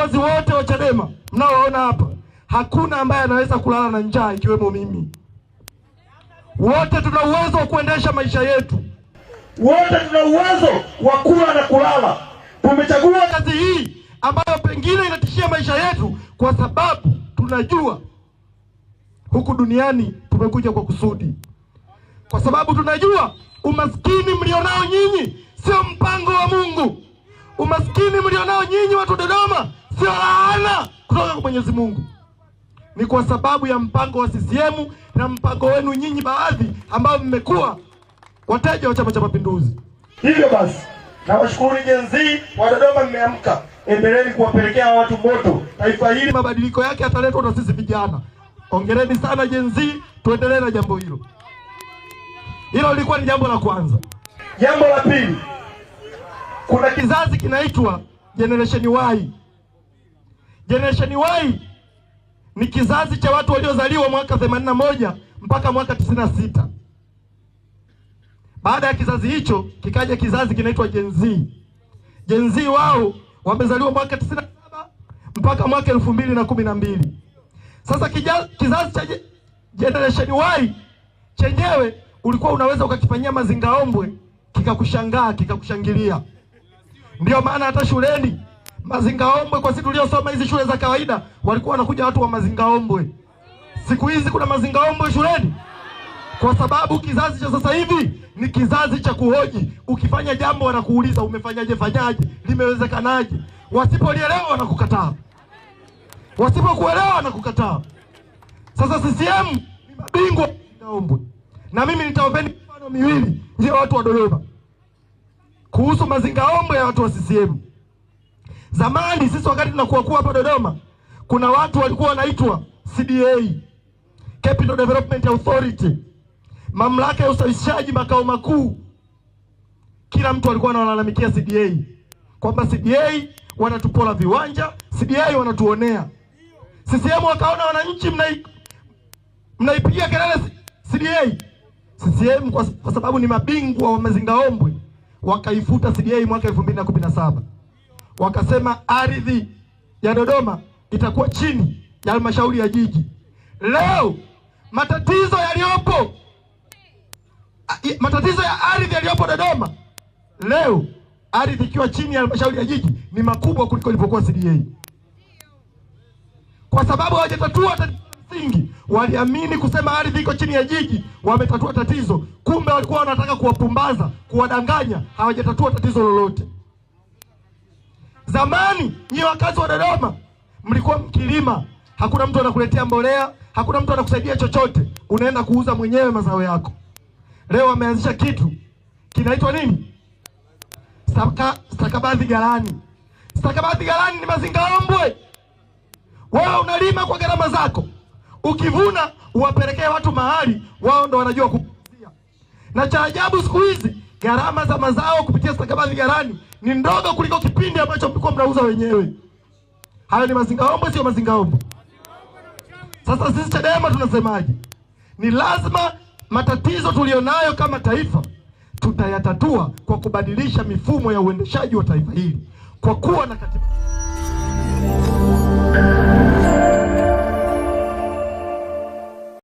viongozi wote wa Chadema mnaoona hapa, hakuna ambaye anaweza kulala na njaa ikiwemo mimi. Wote tuna uwezo wa kuendesha maisha yetu. Wote tuna uwezo wa kula na kulala. Tumechagua kazi hii ambayo pengine inatishia maisha yetu kwa sababu tunajua huku duniani tumekuja kwa kusudi. Kwa sababu tunajua umaskini mlionao nyinyi sio mpango wa Mungu. Umaskini mlionao nyinyi watu Dodoma sio laana kutoka kwa Mwenyezi Mungu. Ni kwa sababu ya mpango wa CCM na mpango wenu nyinyi baadhi ambao mmekuwa wateja wa Chama cha Mapinduzi. Hivyo basi, nawashukuru Gen Z wa Dodoma, mmeamka. Endeleeni kuwapelekea watu moto. Taifa hili mabadiliko yake yataletwa na sisi vijana. Hongereni sana Gen Z, tuendelee na jambo hilo. Hilo lilikuwa ni jambo la kwanza. Jambo la pili, kuna kizazi kinaitwa Generation Y. Generation Y ni kizazi cha watu waliozaliwa mwaka 81 mpaka mwaka 96. Baada ya kizazi hicho kikaja kizazi kinaitwa Gen Z. Gen Z wao wamezaliwa mwaka 97 mpaka mwaka 2012. Sasa kizazi cha Generation Y chenyewe ulikuwa unaweza ukakifanyia mazingaombwe kikakushangaa, kikakushangilia. Ndio maana hata shuleni mazingaombwe, kwa sisi tuliosoma hizi shule za kawaida, walikuwa wanakuja watu wa mazingaombwe. Siku hizi kuna mazingaombwe shuleni? Kwa sababu kizazi cha sasa hivi ni kizazi cha kuhoji. Ukifanya jambo wanakuuliza umefanyaje, fanyaje, limewezekanaje. Wasipolielewa wanakukataa, wasipokuelewa wanakukataa. Sasa CCM ni mabingwa mazingaombwe, na mimi nitaombeni mifano miwili ndio watu wa Dodoma kuhusu mazingaombwe ya watu wa CCM. Zamani sisi wakati tunakuwa hapa Dodoma, kuna watu walikuwa wanaitwa CDA, Capital Development Authority, mamlaka ya usawishaji makao makuu. Kila mtu alikuwa analalamikia CDA kwamba CDA wanatupola viwanja, CDA wanatuonea. CCM wakaona wananchi mnaipigia kelele CDA. CCM kwa sababu ni mabingwa wa mazingaombwe wakaifuta CDA mwaka 2017. Wakasema ardhi ya Dodoma itakuwa chini ya halmashauri ya jiji. Leo matatizo ya ardhi yaliyopo Dodoma, leo ardhi ikiwa chini ya halmashauri ya jiji ni makubwa kuliko ilipokuwa CDA. Kwa sababu hawajatatua tatizo msingi. Waliamini kusema ardhi iko chini ya jiji wametatua tatizo, kumbe walikuwa wanataka kuwapumbaza, kuwadanganya. Hawajatatua tatizo lolote. Zamani nyinyi wakazi wa Dodoma mlikuwa mkilima, hakuna mtu anakuletea mbolea, hakuna mtu anakusaidia chochote, unaenda kuuza mwenyewe mazao yako. Leo wameanzisha kitu kinaitwa nini? Stakabadhi ghalani. Stakabadhi ghalani ni mazingaombwe. Wao unalima kwa gharama zako, ukivuna uwapelekee watu mahali, wao ndo wanajua kupuzia. Na cha ajabu siku hizi gharama za mazao kupitia stakabadhi ghalani ni ndogo kuliko kipindi ambacho mlikuwa mnauza wenyewe. Hayo ni mazingaombwe, sio mazingaombwe? Sasa sisi Chadema tunasemaje? Ni lazima matatizo tulionayo kama taifa tutayatatua kwa kubadilisha mifumo ya uendeshaji wa taifa hili, kwa kuwa na katiba.